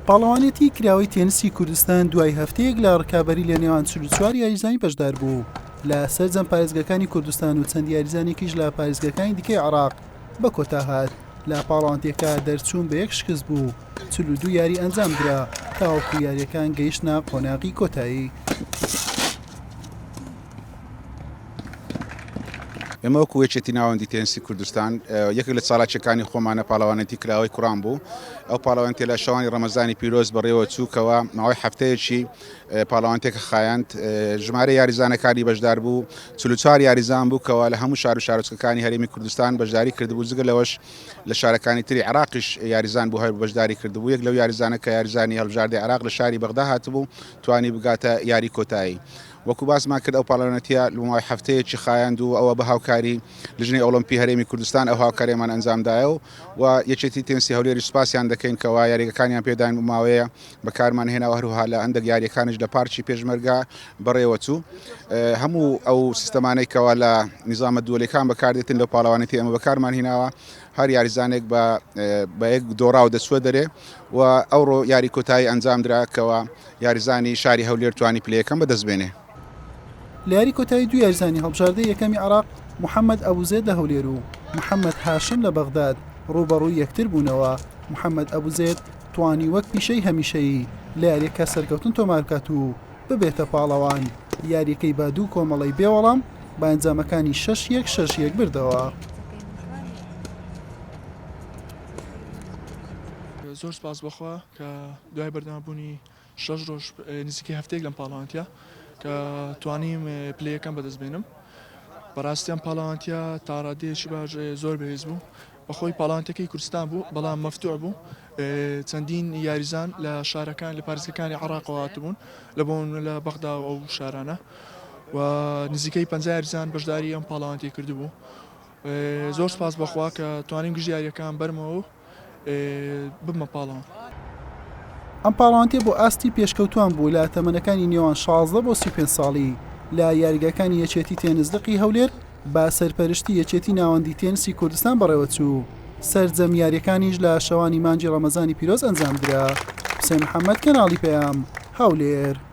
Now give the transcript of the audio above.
پاڵەوانێتی کراوەی تێنسی کوردستان دوای هەفتەیەک لە ڕکابەری لە نێوان 44 یاریزانی بەشدار بوو لە سەرجەم پارێزگەکانی کوردستان و چەند یاریزانێکیش لە پارێزگەکانی دیکەی عێراق بە کۆتا هات. لە پاڵەوانتیەکە دەرچوون بە یەک شکست بوو، 42 یاری ئەنجام درا تاوەکو یاریەکان گەیشتە قۆناغی کۆتایی. ئێمە وەکو یەکێتی ناوەندی تێنسی کوردستان یەکێک لە چالاکیەکانی خۆمانە پاڵەوانێتی کراوەی کوڕان بوو. ئەو پاڵەوانتێ لە شەوانی ڕەمەزانی پیرۆز بەڕێوە چووکەوە ماوەی هەفتەیەکی پاڵەوانتێکە خایاند ژمارە یاریزانەکانی بەشدار بوو 44 یاریزان بوو کەوا لە هەموو شار و شارۆچکەکانی هەرێمی کوردستان بەشداری کردبوو. جگە لەوەش لە شارەکانی تری عێراقیش یاریزان بوو هەر بەشداری کردبوو. یەک لەو یاریزانە کە یاریزانی هەڵبژاردەی عێراق لە شاری بەغدا هاتبوو توانی بگاتە یاری کۆتایی. وەکو باسمان کرد ئەو پاڵەوانەتیە لە ماوەی هەفتەیەکی خایاند و ئەوە بە هاوکاری لژنەی ئۆلۆمپی هەرێمی کوردستان ئەو هاوکاریمان ئەنجامدایە و یەکێتی تێنسی هەولێری سوپاسیان دەکەین کەوا یاریەکانیان پێداین ماوەیە بەکارمان هێناوە هەروها لە هەندێک یاریەکانش لە پارکی پێشمەرگا بەڕێوە چوو. هەموو ئەو سیستەمانەی کەوا لە نیزامە دووەلەکان بەکاردێتن لە پاڵەوانێتی ئەمە بەکارمان هێناوە هەر یاریزانێک بە یەک دۆڕاو دەچوە دەرێ و ئەوڕۆ یاری کۆتایی ئەنجام دراکەوە یاریزانی شاری هەولێر توانی پلەیەکەم بەدەستبێنێ. لە یاری کۆتایی دوو یاریزانی هەڵبژاردەی یەکەمی عێراق محەممەد ئەبوزێد لە هەولێر و محەممەد هاشم لە بەغداد ڕوبەڕووی یەکتر بوونەوە. محەممەد ئەبوزێد توانی وەک پیشەی هەمیشەیی لە یاریەکە سەرکەوتن تۆمارکات و ببێتە پاڵەوان. یاریەکەی با دوو کۆمەڵی بێوەڵام بە ئەنجامەکانی 6-1 بردەوە. زۆر سپاس بەخوا کە دوای بەردەوامبوونی 6 ڕۆژ نزیکی هەفتەیەک لەم پاڵەوانتیە کە توانیم پلەیەکەم بەدەستبێنم. بەڕاستیان پاڵەوانتیە تا ڕادەیەکی باش زۆر بەهێز بوو. بەخۆی پاڵەوانتەکەی کوردستان بوو بەڵام مەفتوح بوو. چەندین یاریزان لە شارەکان لە پارێزگەکانی عێراقەوە هاتبوون لە بۆن لە بەغدا و ئەو شارانە و نزیکەی 50 یاریزان بەشداری ئەم پاڵەوانتی کردبوو. زۆر سپاس بەخوا کە توانیم گژی یاریەکان بەرمەوە ببمە پاڵەوان. ئەم پاڵەوانتیە بۆ ئاستی پێشکەوتوان بوو لە تەمەنەکانی نێوان 16 بۆ 35 ساڵی لە یاریگەکانی یەکێتی تێنزدقی هەولێر با سەرپەرشتی یەکێتی ناوەندی تێنسی کوردستان بەڕێوە چوو. سەرجەم یاریەکانیش لە شەوانی مانجی ڕەمەزانی پیرۆز ئەنجام درا. حوسێن محەممەد کەناڵی پێیام هەولێر.